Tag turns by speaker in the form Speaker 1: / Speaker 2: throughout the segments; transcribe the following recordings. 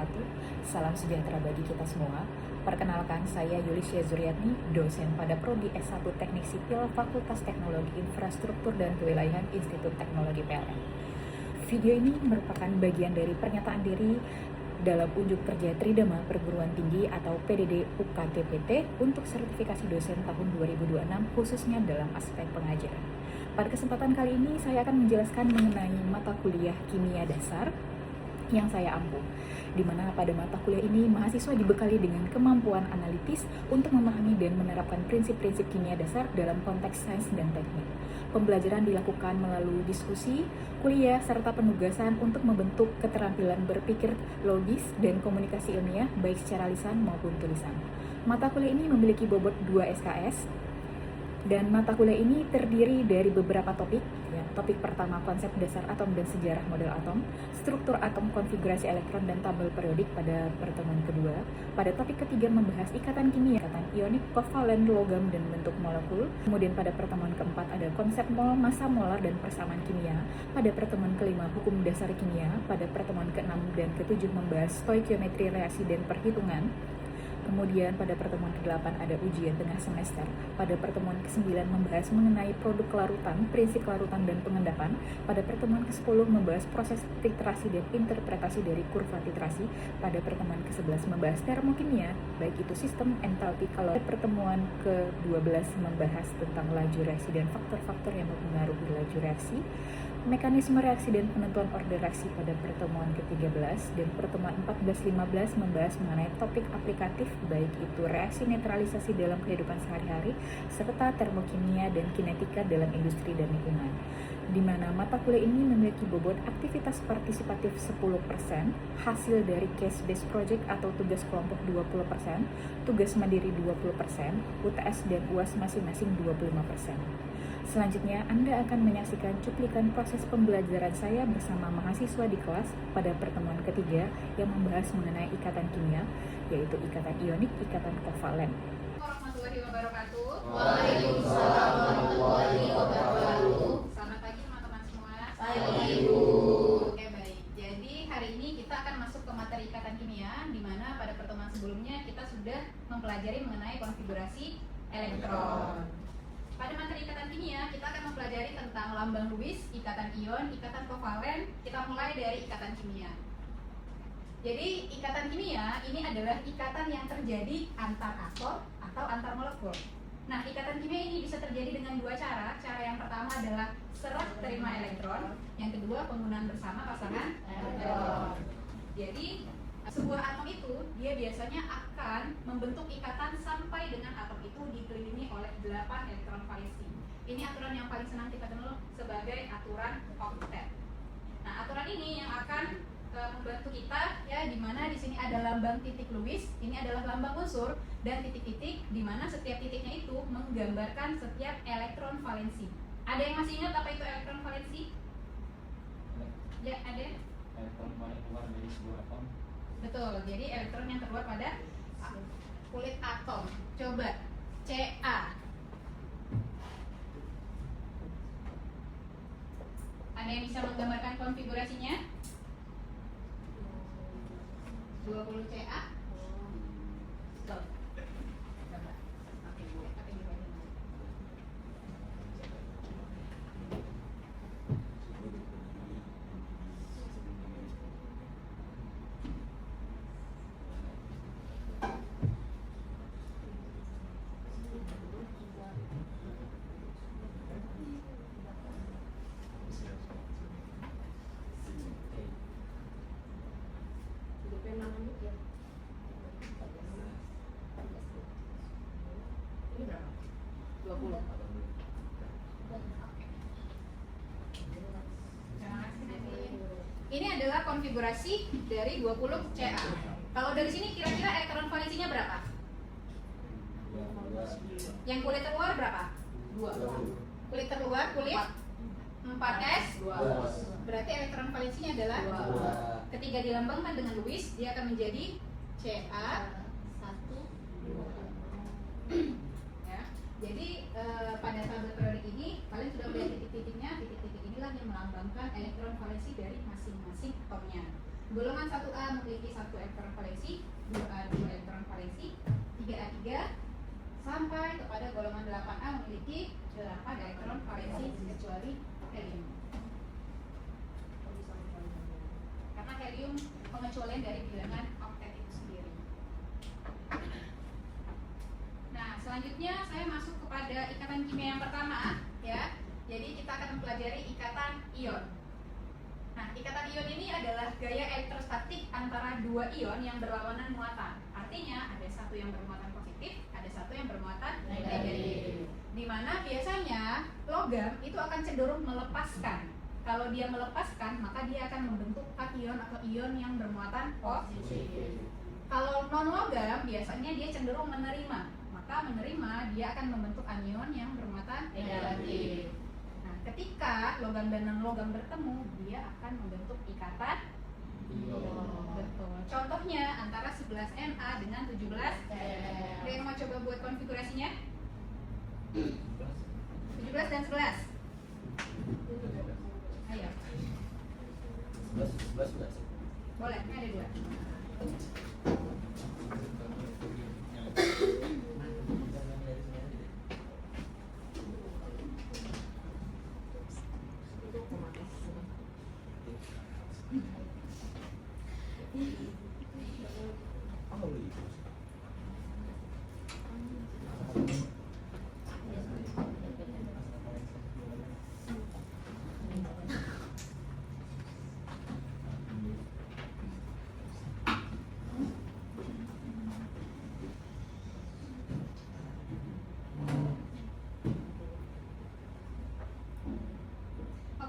Speaker 1: wabarakatuh. Salam sejahtera bagi kita semua. Perkenalkan, saya Yulisya Zuriatni, dosen pada Prodi S1 Teknik Sipil Fakultas Teknologi Infrastruktur dan Kewilayahan Institut Teknologi PLN. Video ini merupakan bagian dari pernyataan diri dalam unjuk kerja Tridharma Perguruan Tinggi atau PDD UKTPT untuk sertifikasi dosen tahun 2026 khususnya dalam aspek pengajaran. Pada kesempatan kali ini saya akan menjelaskan mengenai mata kuliah kimia dasar yang saya ampuh, di mana pada mata kuliah ini mahasiswa dibekali dengan kemampuan analitis untuk memahami dan menerapkan prinsip-prinsip kimia dasar dalam konteks sains dan teknik. Pembelajaran dilakukan melalui diskusi, kuliah, serta penugasan untuk membentuk keterampilan berpikir logis dan komunikasi ilmiah baik secara lisan maupun tulisan. Mata kuliah ini memiliki bobot 2 SKS, dan mata kuliah ini terdiri dari beberapa topik. Topik pertama, konsep dasar atom dan sejarah model atom, struktur atom, konfigurasi elektron, dan tabel periodik pada pertemuan kedua. Pada topik ketiga membahas ikatan kimia, ikatan ionik, kovalen, logam, dan bentuk molekul. Kemudian pada pertemuan keempat ada konsep mol, massa molar, dan persamaan kimia. Pada pertemuan kelima, hukum dasar kimia. Pada pertemuan keenam dan ketujuh membahas stoikiometri reaksi dan perhitungan. Kemudian pada pertemuan ke-8 ada ujian tengah semester. Pada pertemuan ke-9 membahas mengenai produk kelarutan, prinsip kelarutan dan pengendapan. Pada pertemuan ke-10 membahas proses titrasi dan interpretasi dari kurva titrasi. Pada pertemuan ke-11 membahas termokimia, baik itu sistem, entalpi. Kalau pertemuan ke-12 membahas tentang laju reaksi dan faktor-faktor yang mempengaruhi laju reaksi. Mekanisme reaksi dan penentuan order reaksi pada pertemuan ke-13, dan pertemuan 14-15 membahas mengenai topik aplikatif baik itu reaksi netralisasi dalam kehidupan sehari-hari serta termokimia dan kinetika dalam industri dan lingkungan, di mana mata kuliah ini memiliki bobot aktivitas partisipatif 10%, hasil dari case-based project atau tugas kelompok 20%, tugas mandiri 20%, UTS dan UAS masing-masing 25%. Selanjutnya, Anda akan menyaksikan cuplikan proses pembelajaran saya bersama mahasiswa di kelas pada pertemuan ketiga yang membahas mengenai ikatan kimia, yaitu ikatan ionik, ikatan kovalen.
Speaker 2: Warahmatullahi wabarakatuh.
Speaker 3: Waalaikumsalam warahmatullahi wabarakatuh.
Speaker 2: Selamat pagi teman-teman semua.
Speaker 3: Pagi, Bu.
Speaker 2: Oke, baik. Jadi hari ini kita akan masuk ke materi ikatan kimia, di mana pada pertemuan sebelumnya kita sudah mempelajari mengenai konfigurasi elektron. Pada materi ikatan kimia, kita akan mempelajari tentang lambang Lewis, ikatan ion, ikatan kovalen. Kita mulai dari ikatan kimia. Jadi, ikatan kimia ini adalah ikatan yang terjadi antar atom atau antar molekul. Nah, ikatan kimia ini bisa terjadi dengan dua cara. Cara yang pertama adalah serah terima elektron, yang kedua penggunaan bersama pasangan elektron. Jadi, sebuah atom itu dia biasanya akan membentuk ikatan sampai dengan atom itu dikelilingi oleh 8 elektron valensi. Ini aturan yang paling senang kita kenal sebagai aturan oktet. Nah, aturan ini yang akan membantu kita ya, di mana di sini ada lambang titik Lewis, ini adalah lambang unsur, dan titik-titik di mana setiap titiknya itu menggambarkan setiap elektron valensi. Ada yang masih ingat apa itu elektron valensi? Ya, ada.
Speaker 4: Elektron paling keluar dari sebuah atom.
Speaker 2: Betul, jadi elektron yang keluar pada kulit atom. Coba Ca. Ada yang bisa menggambarkan konfigurasinya? 20 Ca. Stop. Coba. Oke, apa yang dibanding? Ini berapa? 20. Ini adalah konfigurasi dari 20 Ca. Kalau dari sini kira-kira elektron valensinya berapa? Yang kulit terluar berapa? 2. Kulit terluar, kulit 4s. Berarti elektron valensinya adalah 2. Ketika dilambangkan dengan Lewis, dia akan menjadi Ca 1, 2. Ya. Jadi pada tabel periodik ini kalian sudah melihat titik-titiknya. Titik-titik inilah yang melambangkan elektron valensi dari masing-masing atomnya. Golongan 1A memiliki 1 elektron valensi, 2A 2 elektron valensi, 3A 3, sampai kepada golongan 8A memiliki 8 elektron valensi kecuali helium. Karena helium pengecualian dari bilangan oktet itu sendiri. Nah, selanjutnya saya masuk kepada ikatan kimia yang pertama, ya. Jadi kita akan mempelajari ikatan ion. Nah, ikatan ion ini adalah gaya elektrostatik antara dua ion yang berlawanan muatan. Artinya ada satu yang bermuatan positif, ada satu yang bermuatan negatif. Di mana biasanya logam itu akan cenderung melepaskan. Kalau dia melepaskan, maka dia akan membentuk kation atau ion yang bermuatan positif. Kalau non logam biasanya dia cenderung menerima, maka menerima dia akan membentuk anion yang bermuatan negatif. Nah, ketika logam dan non logam bertemu, dia akan membentuk ikatan ion. Betul. Contohnya antara 11 Na dengan 17 Ada yang mau coba buat konfigurasinya? 17 dan 11. Ayo.
Speaker 3: 11.
Speaker 2: Boleh, ini ada 2.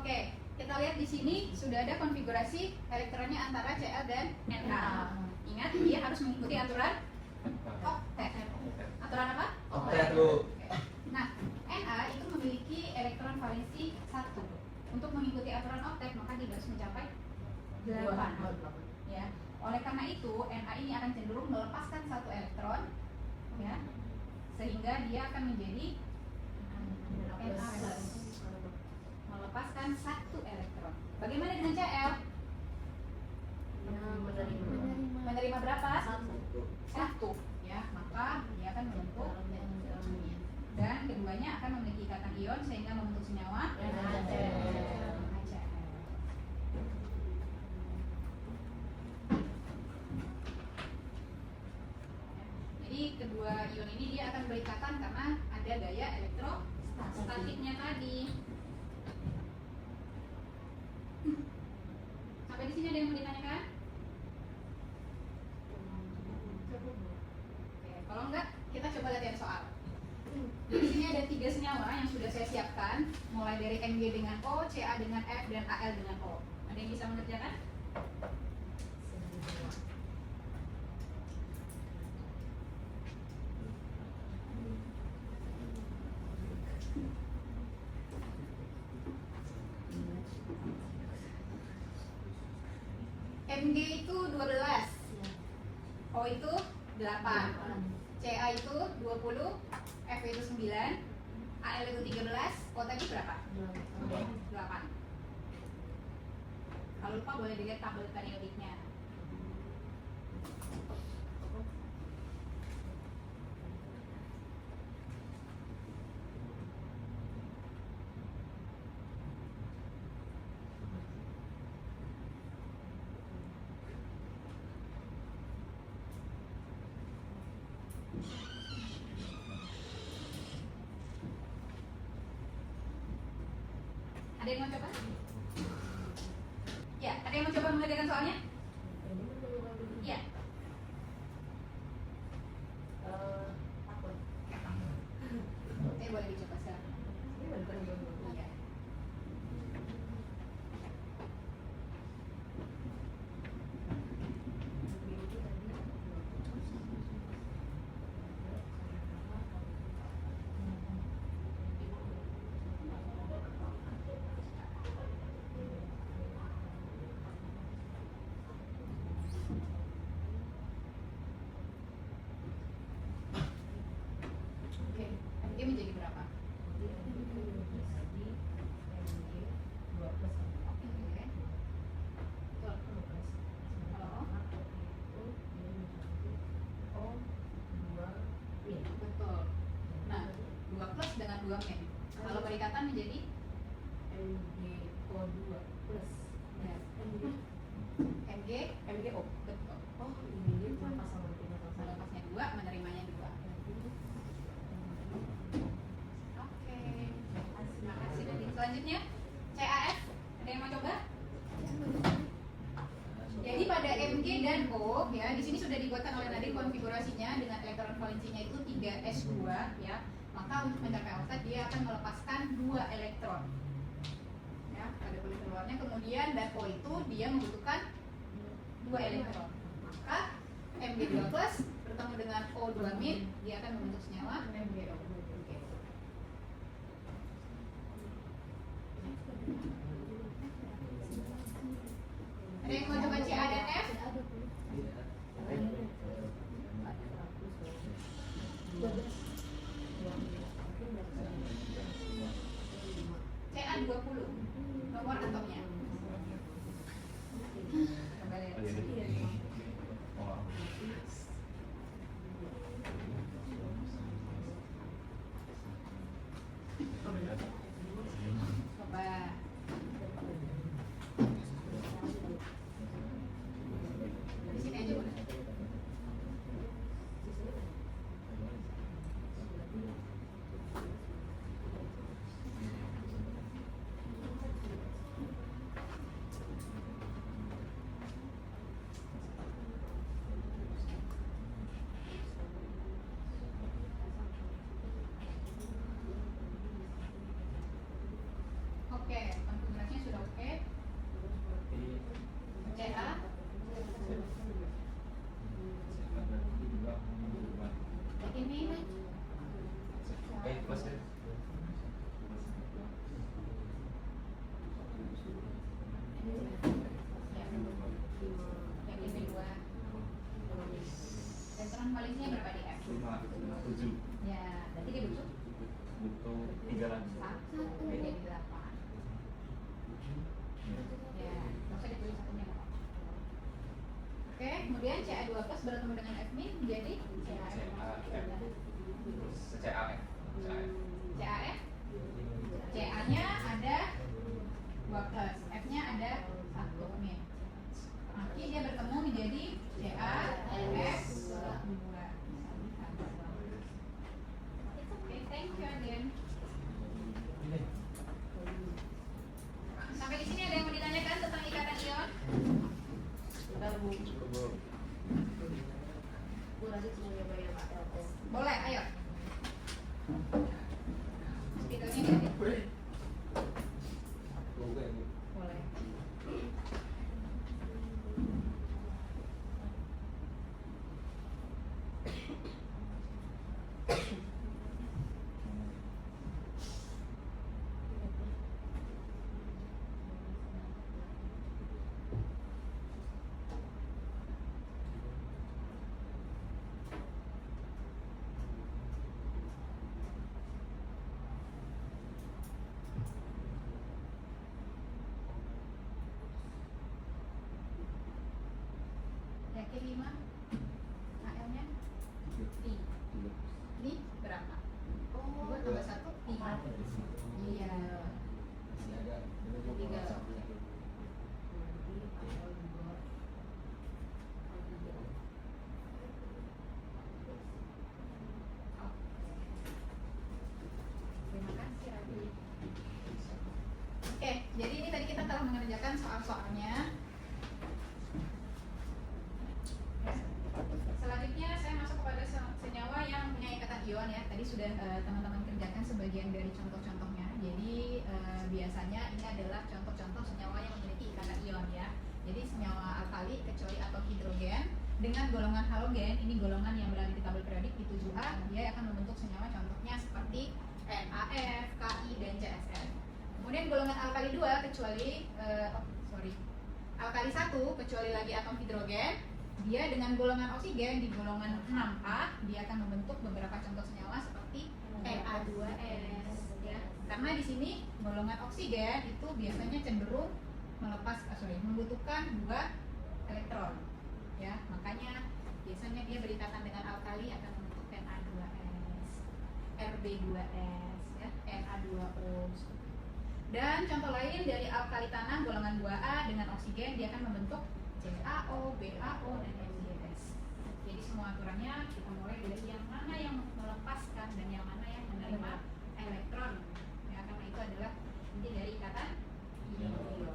Speaker 2: Oke, kita lihat di sini sudah ada konfigurasi elektronnya antara Cl dan Na. Ingat, dia harus mengikuti aturan oktet. Aturan apa?
Speaker 3: Oktet, Bu.
Speaker 2: Nah, Na itu memiliki elektron valensi 1. Untuk mengikuti aturan oktet, maka dia harus mencapai 8. Ya. Oleh karena itu, Na ini akan cenderung melepaskan 1 elektron, ya, sehingga dia akan menjadi Na+. Melepaskan 1 elektron. Bagaimana dengan Cl? Menerima berapa? 1. Ya, maka dia akan membentuk dan keduanya akan memiliki ikatan ion sehingga membentuk senyawa NaCl. Jadi kedua ion ini dia akan berikatan karena ada gaya elektrostatiknya tadi. Sampai di sini ada yang mau ditanyakan? Oke, kalau enggak kita coba latihan soal. Di sini ada 3 senyawa yang sudah saya siapkan, mulai dari Mg dengan O, Ca dengan F, dan Al dengan O. Ada yang bisa mengerjakan? Mg itu 12, O itu 8, Ca itu 20, F itu 9, Al itu 13, O tadi berapa? 8. Kalau lupa boleh dilihat tabel periodiknya. Ada yang mau coba? Ya, ada yang mau coba mengerjakan soalnya? Ya. Oke, boleh dicoba sekarang. Iya. 2-min. Kalau berikatan menjadi
Speaker 5: MgO2 plus
Speaker 2: ya, Mg
Speaker 5: MgO.
Speaker 2: betul.
Speaker 5: Oh, ini melepas sama
Speaker 2: Melepasnya 2, menerimanya 2. Oke. Terima kasih. Selanjutnya CAF. Ada yang mau coba? Jadi pada Mg dan O ya, di sini sudah dibuatkan oleh Nadine konfigurasinya dengan elektron valensinya itu 3s2 ya. Maka untuk mencapai offset dia akan melepaskan 2 elektron. Ya, pada kulit luarnya kemudian dan O itu dia membutuhkan 2 elektron. Maka Mg2 plus bertemu dengan O2-min dia akan membentuk senyawa MgO. Oke. Ada yang mau coba CA dan F? CA 20 nomor atomnya. Coba lihat. Coba. Di sini aja boleh. Oke, konfigurasinya sudah oke. CA ini
Speaker 4: plus ya.
Speaker 2: yang ini 2. Elektron valensinya berapa di F?
Speaker 4: 7.
Speaker 2: Ya, berarti dia butuh
Speaker 4: Butuh 3 lagi.
Speaker 2: 1 jadi 8. Ya, nggak usah ditulis satunya nggak apa-apa. Oke, kemudian CA2 plus bertemu dengan F-min jadi CAF.
Speaker 4: CAF.
Speaker 2: CAF CA-nya ada 2 plus, F-nya ada 1 min. Nanti dia bertemu menjadi CaF 2. Oke, thank you again. Sampai di sini ada yang mau ditanyakan tentang ikatan ion?
Speaker 5: Bentar, Bu.
Speaker 4: Cukup, Bu.
Speaker 5: Bu lanjut mau nyoba ya Pak LS.
Speaker 2: Boleh, ayo. Speakernya ganti. Boleh. Yakin 5? AL-nya? I. Ini berapa?
Speaker 5: Oh,
Speaker 2: 2 tambah 1, 3. Iya. 3. Terima kasih, Rabi. Oke, jadi ini tadi kita telah mengerjakan soal-soalnya. Selanjutnya saya masuk kepada senyawa yang punya ikatan ion ya. Tadi sudah teman-teman kerjakan sebagian dari contoh-contohnya. Jadi biasanya ini adalah contoh-contoh senyawa yang memiliki ikatan ion ya. Jadi senyawa alkali kecuali atom hidrogen dengan golongan halogen, ini golongan yang berada di tabel periodik di 7A, dia akan membentuk senyawa contohnya seperti NaF, Ki, dan CSN. Kemudian golongan alkali 2 kecuali alkali 1 kecuali lagi atom hidrogen, dia dengan golongan oksigen di golongan 6A, dia akan membentuk beberapa contoh senyawa seperti Na2S ya. Karena di sini golongan oksigen itu biasanya cenderung membutuhkan 2 elektron ya. Makanya biasanya dia berikatan dengan alkali akan membentuk Na2S, Rb2S ya.
Speaker 5: Na2O.
Speaker 2: Dan contoh lain dari alkali tanah golongan 2A dengan oksigen dia akan membentuk CaO, BaO, dan MgS. Jadi semua aturannya kita mulai dari yang mana yang melepaskan dan yang mana yang menerima elektron. Ya, karena itu adalah inti dari ikatan ion.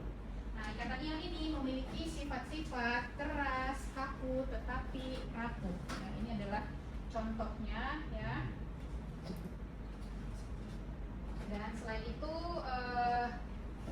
Speaker 2: Nah, ikatan ion ini memiliki sifat-sifat keras, kaku, tetapi rapuh. Nah, ini adalah contohnya ya. Dan selain itu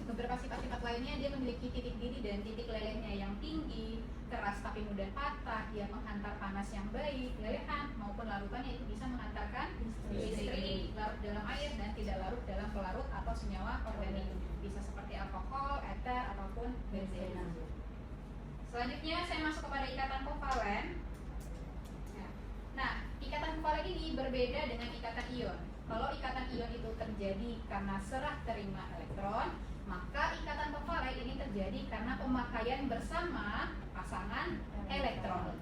Speaker 2: beberapa sifat-sifat lainnya dia memiliki titik didih dan titik lelehnya yang tinggi, keras tapi mudah patah, dia menghantar panas yang baik, lelehan maupun larutannya itu bisa menghantarkan listrik, larut dalam air dan tidak larut dalam pelarut atau senyawa organik, bisa seperti alkohol, eter ataupun benzen. Selanjutnya saya masuk kepada ikatan kovalen. Nah, ikatan kovalen ini berbeda dengan ikatan ion. Kalau ikatan ion itu terjadi karena serah terima elektron, maka ikatan kovalen ini terjadi karena pemakaian bersama pasangan elektron.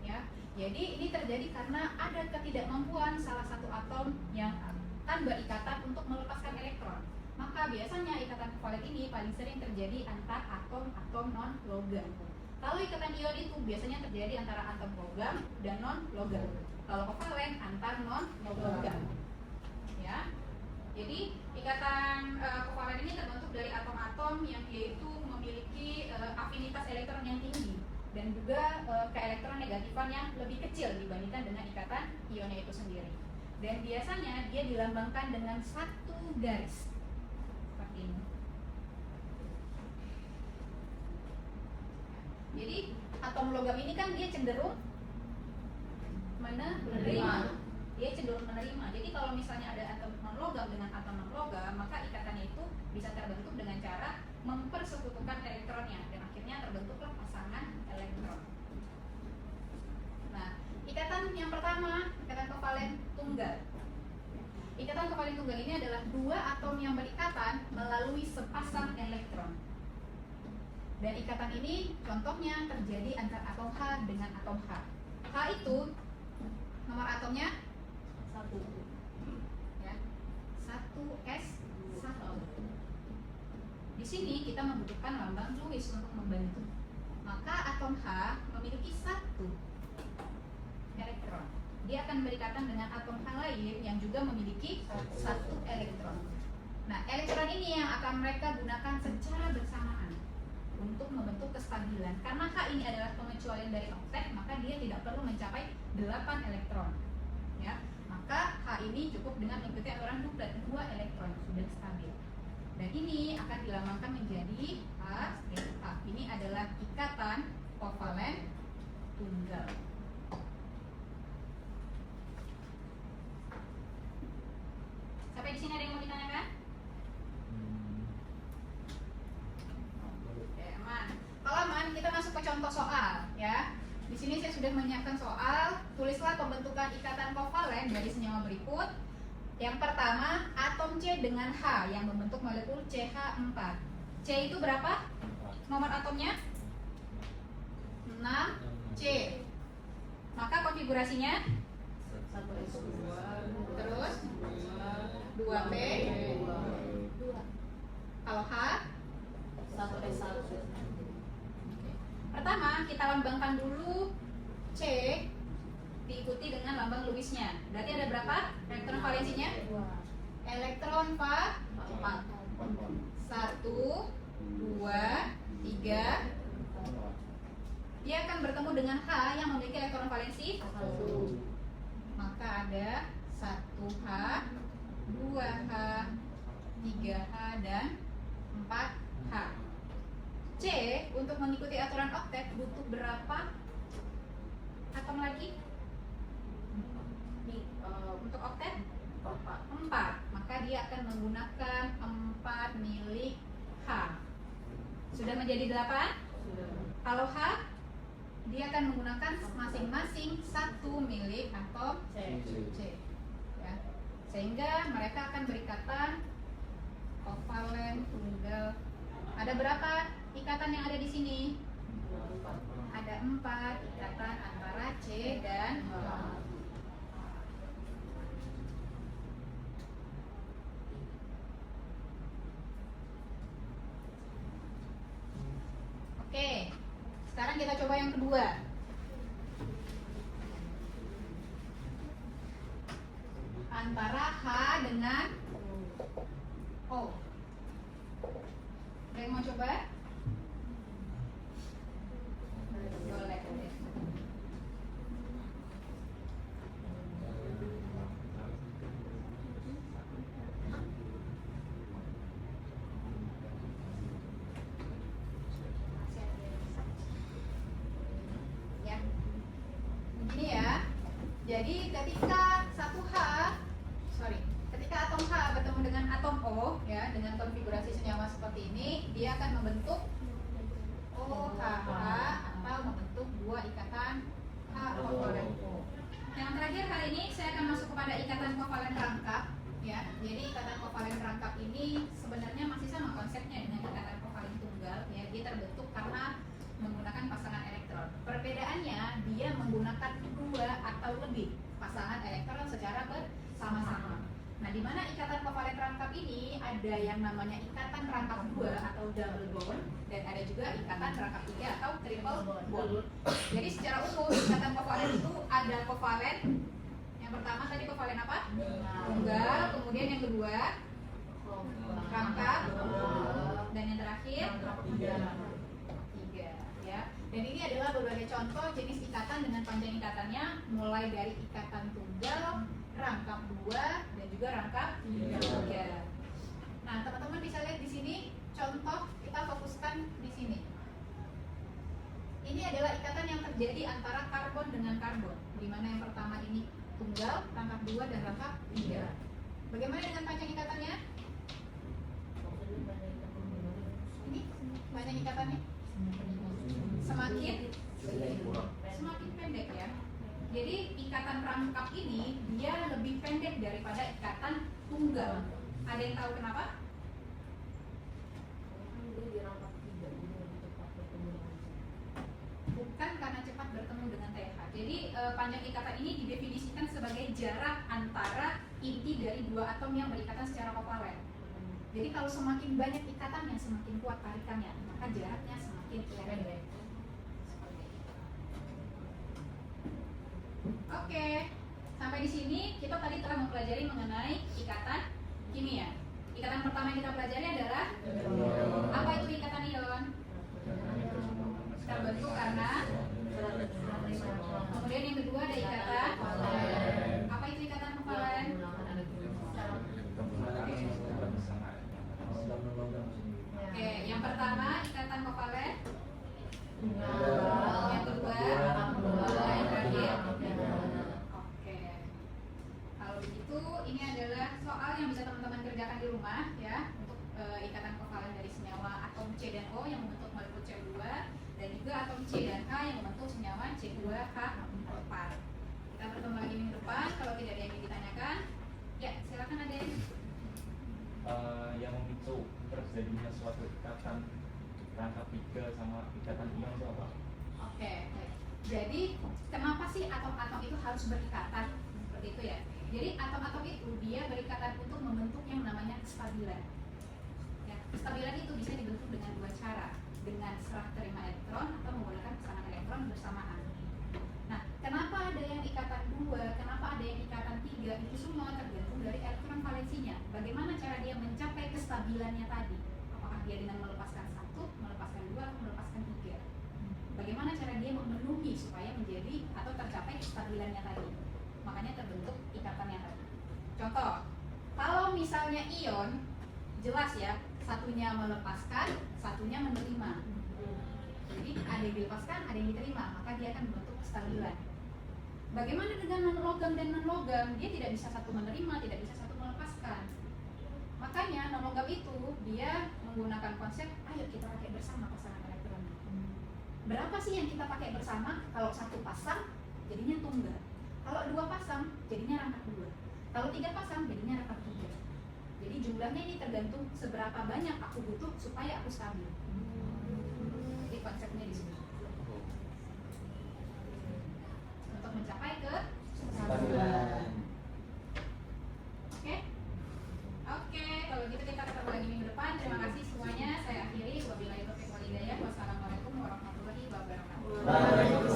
Speaker 2: Ya, jadi ini terjadi karena ada ketidakmampuan salah satu atom yang akan berikatan untuk melepaskan elektron. Maka biasanya ikatan kovalen ini paling sering terjadi antar atom-atom non-logam. Kalau ikatan ion itu biasanya terjadi antara atom logam dan non-logam. Kalau kovalen antar non-logam. Ya. Jadi ikatan kovalen ini terbentuk dari atom-atom yang yaitu memiliki afinitas elektron yang tinggi dan juga keelektron negatifan yang lebih kecil dibandingkan dengan ikatan ionnya itu sendiri. Dan biasanya dia dilambangkan dengan satu garis seperti ini. Jadi atom logam ini kan dia cenderung menerima. Dia cenderung menerima. Jadi kalau misalnya ada atom non logam dengan atom non logam, maka ikatannya itu bisa terbentuk dengan cara mempersekutukan elektronnya dan akhirnya terbentuklah pasangan elektron. Nah, ikatan yang pertama, ikatan kovalen tunggal. Ikatan kovalen tunggal ini adalah dua atom yang berikatan melalui sepasang elektron. Dan ikatan ini contohnya terjadi antara atom H dengan atom H. H itu nomor atomnya 1 ya, 1s1. Di sini kita membutuhkan lambang Lewis untuk membantu. Maka atom H memiliki 1 elektron. Dia akan berikatan dengan atom H lain yang juga memiliki 1 elektron. Nah, elektron ini yang akan mereka gunakan secara bersamaan untuk membentuk kestabilan. Karena H ini adalah pengecualian dari oktet, maka dia tidak perlu mencapai 8 elektron. Ya, maka H ini cukup dengan mengikuti aturan Duplet, 2 elektron sudah stabil. Dan ini akan dilambangkan menjadi H. Ini adalah ikatan kovalen tunggal. Sampai di sini ada yang mau ditanyakan? Oke, aman. Kalau aman, kita masuk ke contoh soal, ya. Di sini saya sudah menyiapkan soal. Tulislah pembentukan ikatan kovalen dari senyawa berikut. Yang pertama, atom C dengan H yang membentuk molekul CH4. C itu berapa? Nomor atomnya? 6C. Maka konfigurasinya
Speaker 5: 1s2
Speaker 2: terus 2P. Kalau H
Speaker 5: 1s1.
Speaker 2: pertama kita lambangkan dulu C diikuti dengan lambang Lewisnya. Berarti ada berapa elektron valensinya? Elektron 4. 1, 2, 3. Dia akan bertemu dengan H yang memiliki elektron valensi 1. Maka ada 1H, 2H, 3H, dan 4H. C untuk mengikuti aturan oktet butuh berapa atom lagi? Untuk oktet 4. Maka dia akan menggunakan 4 milik H. Sudah menjadi 8? Kalau H dia akan menggunakan masing-masing 1 milik atom C. Ya. Sehingga mereka akan berikatan kovalen tunggal. Ada berapa ikatan yang ada di sini? Ada 4 ikatan antara C dan H. kita coba yang kedua. Antara H dengan O. Ada yang mau coba? Boleh. Ya. Begini ya. Jadi ketika ketika atom H bertemu dengan atom O ya, dengan konfigurasi senyawa seperti ini, dia akan membentuk OHH atau membentuk dua ikatan H kovalen. Yang terakhir hari ini saya akan masuk kepada ikatan kovalen rangkap ya. Jadi ikatan kovalen rangkap ini sebenarnya masih sama konsepnya dengan ikatan kovalen tunggal ya. Dia terbentuk karena menggunakan pasangan elektron. Perbedaannya dia menggunakan dua atau lebih pasangan elektron secara bersama-sama. Nah, di mana ikatan kovalen rangkap ini ada yang namanya ikatan rangkap 2 atau double bond, dan ada juga ikatan rangkap 3 atau triple bond. Jadi secara umum ikatan kovalen itu ada kovalen. Yang pertama tadi kovalen apa? Tunggal. Kemudian yang kedua rangkap, dan yang terakhir tiga ya. Dan ini adalah berbagai contoh jenis ikatan dengan panjang ikatannya, mulai dari ikatan tunggal, rangkap 2, dan juga rangkap 3. Nah, teman-teman bisa lihat di sini contoh, kita fokuskan di sini. Ini adalah ikatan yang terjadi antara karbon dengan karbon, di mana yang pertama ini tunggal, rangkap 2, dan rangkap 3. Bagaimana dengan panjang ikatannya? Ini panjang ikatannya semakin pendek ya. Jadi ikatan rangkap ini dia lebih pendek daripada ikatan tunggal. Ada yang tahu kenapa? Bukan karena cepat bertemu dengan TH. Jadi panjang ikatan ini didefinisikan sebagai jarak antara inti dari dua atom yang berikatan secara kovalen. Jadi kalau semakin banyak ikatannya, semakin kuat tarikannya, maka jaraknya semakin pendek. Oke, sampai di sini kita tadi telah mempelajari mengenai ikatan kimia. Ikatan pertama yang kita pelajari adalah apa itu ikatan ion? Terbentuk karena. Kemudian yang kedua ada ikatan. Apa itu ikatan kovalen? Oke, yang pertama ikatan kovalen. Yang kedua, yang terakhir. Oke. Kalau begitu, ini adalah soal yang bisa teman-teman kerjakan di rumah ya, untuk ikatan kovalen dari senyawa atom C dan O yang membentuk molekul CO2, dan juga atom C dan H yang membentuk senyawa C2H4. Kita bertemu lagi minggu depan. Kalau tidak ada yang ingin ditanyakan, ya silakan ada
Speaker 4: Yang memicu terjadinya suatu ikatan rangkap 3 sama ikatan ion itu apa?
Speaker 2: Oke. Jadi kenapa sih atom-atom itu harus berikatan seperti itu ya? Jadi atom-atom itu dia berikatan untuk membentuk yang namanya kestabilan. Ya, kestabilan itu bisa dibentuk dengan dua cara, dengan serah terima elektron atau menggunakan pasangan elektron bersamaan. Nah, kenapa ada yang ikatan 2, kenapa ada yang ikatan 3? Itu semua tergantung dari elektron valensinya. Bagaimana cara dia mencapai kestabilannya tadi? Apakah dia dengan melepaskan 1, melepaskan 2, atau melepaskan 3? Bagaimana cara dia memenuhi supaya menjadi atau tercapai kestabilannya tadi? Makanya terbentuk ikatannya tadi. Contoh, kalau misalnya ion, jelas ya, satunya melepaskan, satunya menerima. Jadi ada yang dilepaskan, ada yang diterima, maka dia akan membentuk kestabilan. Bagaimana dengan non-logam dan non-logam? Dia tidak bisa satu menerima, tidak bisa satu melepaskan. Makanya non-logam itu dia menggunakan konsep, ayo kita pakai bersama pasangan elektron. Berapa sih yang kita pakai bersama? Kalau satu pasang, jadinya tunggal. Kalau dua pasang, jadinya rangkap 2. Kalau 3 pasang, jadinya rangkap 3. Jadi jumlahnya ini tergantung seberapa banyak aku butuh supaya aku stabil. Jadi konsepnya di sini. Untuk mencapai ke
Speaker 3: Stabilan.
Speaker 2: Oke? Oke, kalau gitu kita ketemu lagi minggu depan. Terima kasih semuanya. Saya akhiri. Wabillahi taufiq wal hidayah. Wassalamualaikum warahmatullahi wabarakatuh.
Speaker 3: Waalaikumsalam.